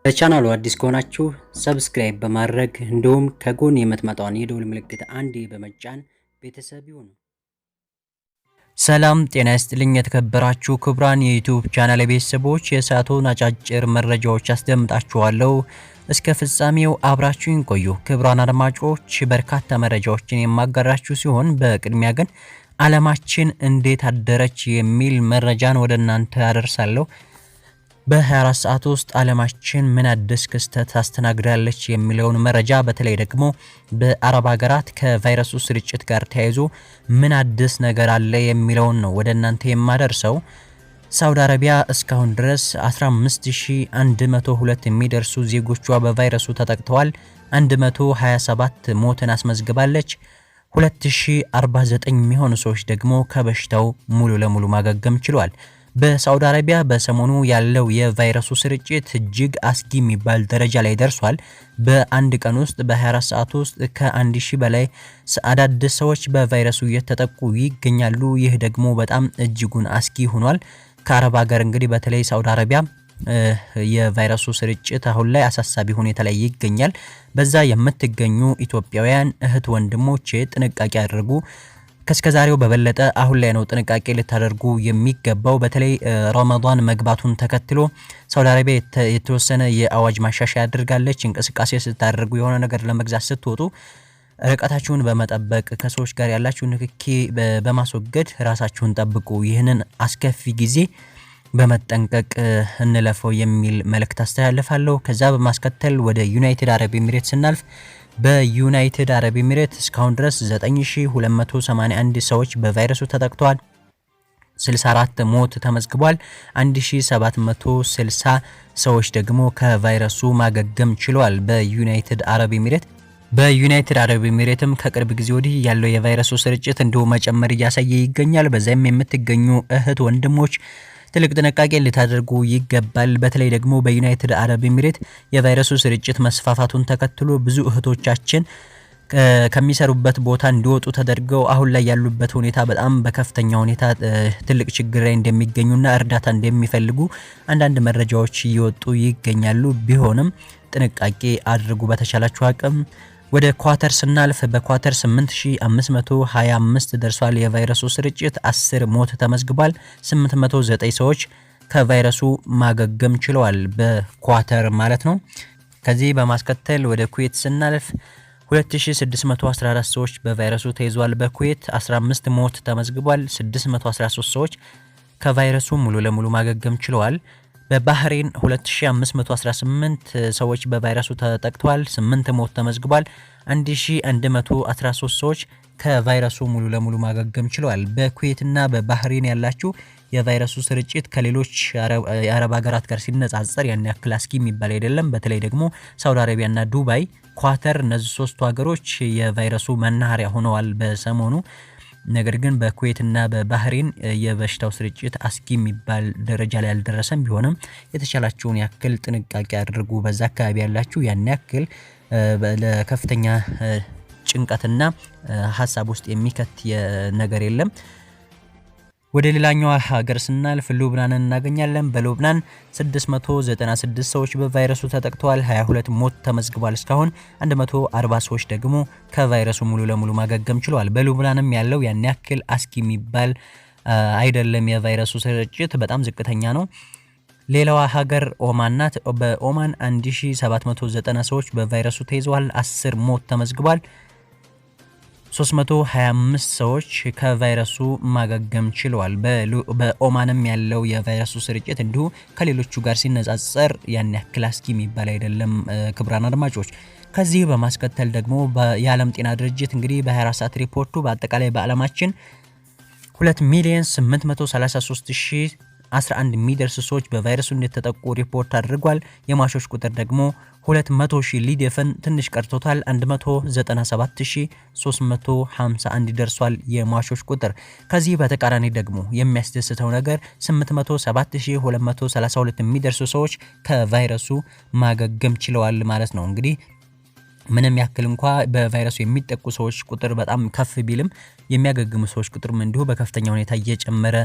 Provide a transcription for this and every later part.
ለቻናሉ አዲስ ከሆናችሁ ሰብስክራይብ በማድረግ እንዲሁም ከጎን የምትመጣውን የደወል ምልክት አንዴ በመጫን ቤተሰብ ይሁኑ። ሰላም ጤና ይስጥልኝ የተከበራችሁ ክቡራን የዩቲዩብ ቻናል ቤተሰቦች፣ የሰዓቱን አጫጭር መረጃዎች አስደምጣችኋለሁ። እስከ ፍጻሜው አብራችሁን ቆዩ። ክቡራን አድማጮች፣ በርካታ መረጃዎችን የማጋራችሁ ሲሆን በቅድሚያ ግን ዓለማችን እንዴት አደረች የሚል መረጃን ወደ እናንተ አደርሳለሁ። በ24 ሰዓት ውስጥ ዓለማችን ምን አዲስ ክስተት አስተናግዳለች የሚለውን መረጃ በተለይ ደግሞ በአረብ ሀገራት ከቫይረሱ ስርጭት ጋር ተያይዞ ምን አዲስ ነገር አለ የሚለውን ነው ወደ እናንተ የማደርሰው። ሳውዲ አረቢያ እስካሁን ድረስ 15102 የሚደርሱ ዜጎቿ በቫይረሱ ተጠቅተዋል። 127 ሞትን አስመዝግባለች። 2049 የሚሆኑ ሰዎች ደግሞ ከበሽታው ሙሉ ለሙሉ ማገገም ችሏል። በሳውዲ አረቢያ በሰሞኑ ያለው የቫይረሱ ስርጭት እጅግ አስጊ የሚባል ደረጃ ላይ ደርሷል። በአንድ ቀን ውስጥ በ24 ሰዓት ውስጥ ከ1000 በላይ አዳዲስ ሰዎች በቫይረሱ እየተጠቁ ይገኛሉ። ይህ ደግሞ በጣም እጅጉን አስጊ ሆኗል። ከአረብ ሀገር እንግዲህ በተለይ ሳውዲ አረቢያ የቫይረሱ ስርጭት አሁን ላይ አሳሳቢ ሁኔታ ላይ ይገኛል። በዛ የምትገኙ ኢትዮጵያውያን እህት ወንድሞቼ ጥንቃቄ አድርጉ። ከስከዛሬው በበለጠ አሁን ላይ ነው ጥንቃቄ ልታደርጉ የሚገባው። በተለይ ረመዳን መግባቱን ተከትሎ ሳውዲ አረቢያ የተወሰነ የአዋጅ ማሻሻያ አድርጋለች። እንቅስቃሴ ስታደርጉ የሆነ ነገር ለመግዛት ስትወጡ ርቀታችሁን በመጠበቅ ከሰዎች ጋር ያላችሁን ንክኪ በማስወገድ ራሳችሁን ጠብቁ። ይህንን አስከፊ ጊዜ በመጠንቀቅ እንለፈው የሚል መልእክት አስተላልፋለሁ። ከዛ በማስከተል ወደ ዩናይትድ አረብ ኤሚሬት ስናልፍ በዩናይትድ አረብ ኤሚሬት እስካሁን ድረስ 9281 ሰዎች በቫይረሱ ተጠቅተዋል። 64 ሞት ተመዝግቧል። 1760 ሰዎች ደግሞ ከቫይረሱ ማገገም ችለዋል። በዩናይትድ አረብ ኤሚሬትም ከቅርብ ጊዜ ወዲህ ያለው የቫይረሱ ስርጭት እንዲሁ መጨመር እያሳየ ይገኛል። በዛም የምትገኙ እህት ወንድሞች ትልቅ ጥንቃቄ ልታደርጉ ይገባል። በተለይ ደግሞ በዩናይትድ አረብ ኤሚሬት የቫይረሱ ስርጭት መስፋፋቱን ተከትሎ ብዙ እህቶቻችን ከሚሰሩበት ቦታ እንዲወጡ ተደርገው አሁን ላይ ያሉበት ሁኔታ በጣም በከፍተኛ ሁኔታ ትልቅ ችግር ላይ እንደሚገኙና እርዳታ እንደሚፈልጉ አንዳንድ መረጃዎች እየወጡ ይገኛሉ። ቢሆንም ጥንቃቄ አድርጉ በተቻላችሁ አቅም። ወደ ኳተር ስናልፍ በኳተር 8525 ደርሷል የቫይረሱ ስርጭት። 10 ሞት ተመዝግቧል። 809 ሰዎች ከቫይረሱ ማገገም ችለዋል በኳተር ማለት ነው። ከዚህ በማስከተል ወደ ኩዌት ስናልፍ 2614 ሰዎች በቫይረሱ ተይዟል። በኩዌት 15 ሞት ተመዝግቧል። 613 ሰዎች ከቫይረሱ ሙሉ ለሙሉ ማገገም ችለዋል። በባህሬን 2518 ሰዎች በቫይረሱ ተጠቅተዋል። 8 ሞት ተመዝግቧል። 1113 ሰዎች ከቫይረሱ ሙሉ ለሙሉ ማገገም ችለዋል። በኩዌትና በባህሬን ያላችሁ የቫይረሱ ስርጭት ከሌሎች የአረብ ሀገራት ጋር ሲነጻጸር ያን ያክል አስጊ የሚባል አይደለም። በተለይ ደግሞ ሳውዲ አረቢያና ዱባይ፣ ኳተር እነዚህ ሶስቱ ሀገሮች የቫይረሱ መናኸሪያ ሆነዋል በሰሞኑ። ነገር ግን በኩዌትና በባህሬን የበሽታው ስርጭት አስጊ የሚባል ደረጃ ላይ አልደረሰም። ቢሆንም የተቻላችሁን ያክል ጥንቃቄ አድርጉ። በዛ አካባቢ ያላችሁ ያን ያክል ለከፍተኛ ጭንቀትና ሀሳብ ውስጥ የሚከት ነገር የለም። ወደ ሌላኛው ሀገር ስናልፍ ሉብናንን እናገኛለን። በሉብናን 696 ሰዎች በቫይረሱ ተጠቅተዋል። 22 ሞት ተመዝግቧል። እስካሁን 140 ሰዎች ደግሞ ከቫይረሱ ሙሉ ለሙሉ ማገገም ችለዋል። በሉብናንም ያለው ያን ያክል አስጊ የሚባል አይደለም። የቫይረሱ ስርጭት በጣም ዝቅተኛ ነው። ሌላዋ ሀገር ኦማን ናት። በኦማን 1790 ሰዎች በቫይረሱ ተይዘዋል። 10 ሞት ተመዝግቧል። 325 ሰዎች ከቫይረሱ ማገገም ችለዋል። በኦማንም ያለው የቫይረሱ ስርጭት እንዲሁ ከሌሎቹ ጋር ሲነጻጸር ያን ያክል አስጊ የሚባል አይደለም። ክቡራን አድማጮች፣ ከዚህ በማስከተል ደግሞ የዓለም ጤና ድርጅት እንግዲህ በ24 ሰዓት ሪፖርቱ በአጠቃላይ በዓለማችን 2,833,011 የሚደርሱ ሰዎች በቫይረሱ እንደተጠቁ ሪፖርት አድርጓል። የሟቾች ቁጥር ደግሞ 200,000 ሊደፍን ትንሽ ቀርቶታል። 197,351 ደርሷል የሟቾች ቁጥር። ከዚህ በተቃራኒ ደግሞ የሚያስደስተው ነገር 807,232 የሚደርሱ ሰዎች ከቫይረሱ ማገገም ችለዋል ማለት ነው። እንግዲህ ምንም ያክል እንኳ በቫይረሱ የሚጠቁ ሰዎች ቁጥር በጣም ከፍ ቢልም የሚያገግሙ ሰዎች ቁጥርም እንዲሁ በከፍተኛ ሁኔታ እየጨመረ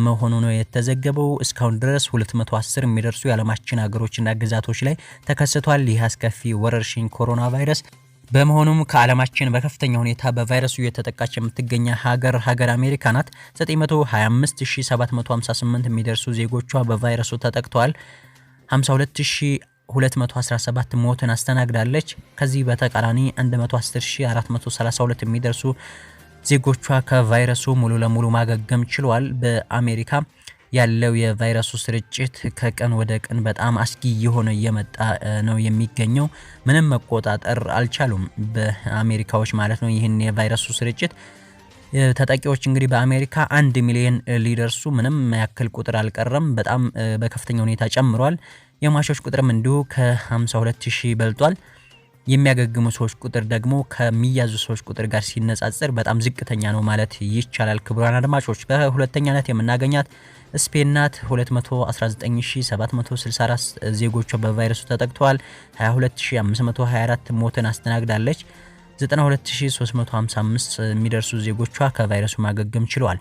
መሆኑ ነው የተዘገበው። እስካሁን ድረስ 210 የሚደርሱ የዓለማችን ሀገሮችና ግዛቶች ላይ ተከስቷል ይህ አስከፊ ወረርሽኝ ኮሮና ቫይረስ። በመሆኑም ከዓለማችን በከፍተኛ ሁኔታ በቫይረሱ እየተጠቃች የምትገኝ ሀገር አሜሪካ ናት። 925758 የሚደርሱ ዜጎቿ በቫይረሱ ተጠቅተዋል። 52217 ሞትን አስተናግዳለች። ከዚህ በተቃራኒ 110432 የሚደርሱ ዜጎቿ ከቫይረሱ ሙሉ ለሙሉ ማገገም ችሏል። በአሜሪካ ያለው የቫይረሱ ስርጭት ከቀን ወደ ቀን በጣም አስጊ የሆነ እየመጣ ነው የሚገኘው። ምንም መቆጣጠር አልቻሉም በአሜሪካዎች ማለት ነው ይህን የቫይረሱ ስርጭት። ተጠቂዎች እንግዲህ በአሜሪካ 1 ሚሊዮን ሊደርሱ ምንም ያክል ቁጥር አልቀረም። በጣም በከፍተኛ ሁኔታ ጨምሯል። የሟቾች ቁጥርም እንዲሁ ከ52000 በልጧል። የሚያገግሙ ሰዎች ቁጥር ደግሞ ከሚያዙ ሰዎች ቁጥር ጋር ሲነጻጸር በጣም ዝቅተኛ ነው ማለት ይቻላል። ክቡራን አድማጮች በሁለተኛነት የምናገኛት ስፔን ናት። 219764 ዜጎቿ በቫይረሱ ተጠቅተዋል። 22524 ሞትን አስተናግዳለች። 92355 የሚደርሱ ዜጎቿ ከቫይረሱ ማገገም ችለዋል።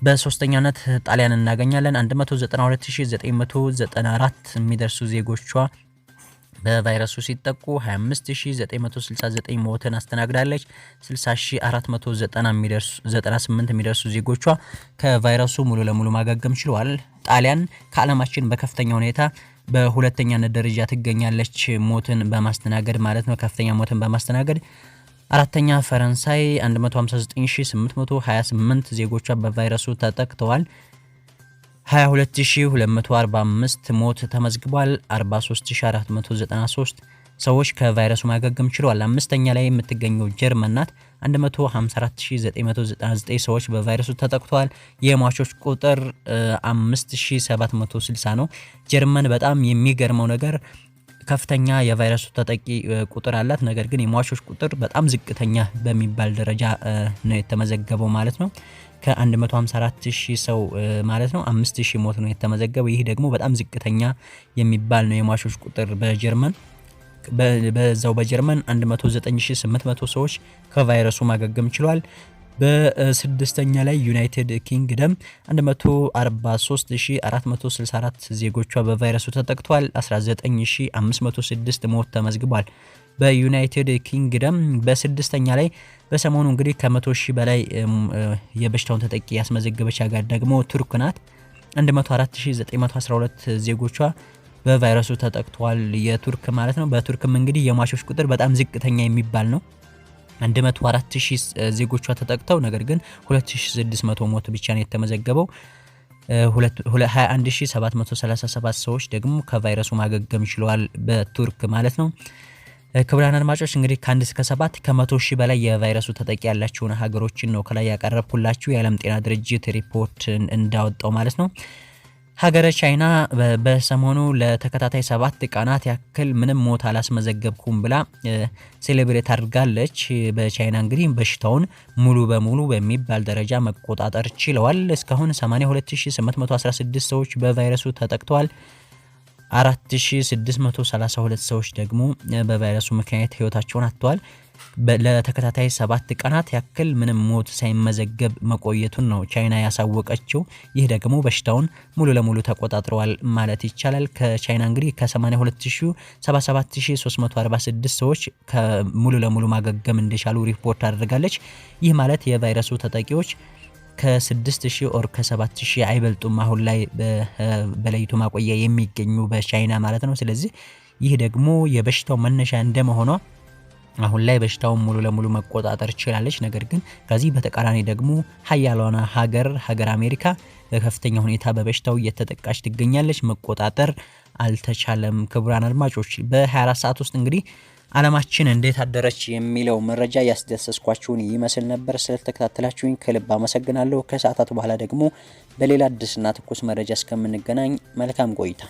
በሶስተኛነት ጣሊያን እናገኛለን። 192994 የሚደርሱ ዜጎቿ በቫይረሱ ሲጠቁ 25969 ሞትን አስተናግዳለች። 60498 የሚደርሱ ዜጎቿ ከቫይረሱ ሙሉ ለሙሉ ማገገም ችለዋል። ጣሊያን ከዓለማችን በከፍተኛ ሁኔታ በሁለተኛነት ደረጃ ትገኛለች ሞትን በማስተናገድ ማለት ነው፣ ከፍተኛ ሞትን በማስተናገድ። አራተኛ ፈረንሳይ 159828 ዜጎቿ በቫይረሱ ተጠቅተዋል። 22245 ሞት ተመዝግቧል። 43493 ሰዎች ከቫይረሱ ማገገም ችለዋል። አምስተኛ ላይ የምትገኘው ጀርመን ናት። 154999 ሰዎች በቫይረሱ ተጠቅተዋል። የሟቾች ቁጥር 5760 ነው። ጀርመን በጣም የሚገርመው ነገር ከፍተኛ የቫይረሱ ተጠቂ ቁጥር አላት። ነገር ግን የሟቾች ቁጥር በጣም ዝቅተኛ በሚባል ደረጃ ነው የተመዘገበው ማለት ነው። ከ154000 ሰው ማለት ነው 5000 ሞት ነው የተመዘገበው። ይህ ደግሞ በጣም ዝቅተኛ የሚባል ነው የሟቾች ቁጥር በጀርመን። በዛው በጀርመን 109800 ሰዎች ከቫይረሱ ማገገም ችሏል። በስድስተኛ ላይ ዩናይትድ ኪንግደም 143464 ዜጎቿ በቫይረሱ ተጠቅተዋል። 19506 ሞት ተመዝግቧል በዩናይትድ ኪንግደም። በስድስተኛ ላይ በሰሞኑ እንግዲህ ከ100,000 በላይ የበሽታውን ተጠቂ ያስመዘገበች ሀገር ደግሞ ቱርክ ናት። 104912 ዜጎቿ በቫይረሱ ተጠቅተዋል የቱርክ ማለት ነው። በቱርክም እንግዲህ የሟቾች ቁጥር በጣም ዝቅተኛ የሚባል ነው። 104000 ዜጎቿ ተጠቅተው ነገር ግን 2600 ሞት ብቻ ነው የተመዘገበው። 21737 ሰዎች ደግሞ ከቫይረሱ ማገገም ችለዋል በቱርክ ማለት ነው። ክቡራን አድማጮች እንግዲህ ከ1 እስከ 7 ከ100,000 በላይ የቫይረሱ ተጠቂ ያላቸውን ሀገሮችን ነው ከላይ ያቀረብኩላችሁ የዓለም ጤና ድርጅት ሪፖርት እንዳወጣው ማለት ነው። ሀገረ ቻይና በሰሞኑ ለተከታታይ 7 ቀናት ያክል ምንም ሞት አላስመዘገብኩም ብላ ሴሌብሬት አድርጋለች። በቻይና እንግዲህ በሽታውን ሙሉ በሙሉ በሚባል ደረጃ መቆጣጠር ችለዋል። እስካሁን 82816 ሰዎች በቫይረሱ ተጠቅተዋል። 4632 ሰዎች ደግሞ በቫይረሱ ምክንያት ህይወታቸውን አጥተዋል። ለተከታታይ 7 ቀናት ያክል ምንም ሞት ሳይመዘገብ መቆየቱን ነው ቻይና ያሳወቀችው። ይህ ደግሞ በሽታውን ሙሉ ለሙሉ ተቆጣጥረዋል ማለት ይቻላል። ከቻይና እንግዲህ ከ8277346 ሰዎች ሙሉ ለሙሉ ማገገም እንደቻሉ ሪፖርት አድርጋለች። ይህ ማለት የቫይረሱ ተጠቂዎች ከ6000 ኦር ከ7000 አይበልጡም አሁን ላይ በለይቶ ማቆያ የሚገኙ በቻይና ማለት ነው። ስለዚህ ይህ ደግሞ የበሽታው መነሻ እንደመሆኗ አሁን ላይ በሽታውን ሙሉ ለሙሉ መቆጣጠር ችላለች። ነገር ግን ከዚህ በተቃራኒ ደግሞ ሀያሏና ሀገር አሜሪካ በከፍተኛ ሁኔታ በበሽታው እየተጠቃች ትገኛለች። መቆጣጠር አልተቻለም። ክቡራን አድማጮች በ24 ሰዓት ውስጥ እንግዲህ ዓለማችን እንዴት አደረች የሚለው መረጃ ያስደሰስኳችሁን ይመስል ነበር። ስለተከታተላችሁኝ ከልብ አመሰግናለሁ። ከሰዓታት በኋላ ደግሞ በሌላ አዲስና ትኩስ መረጃ እስከምንገናኝ መልካም ቆይታ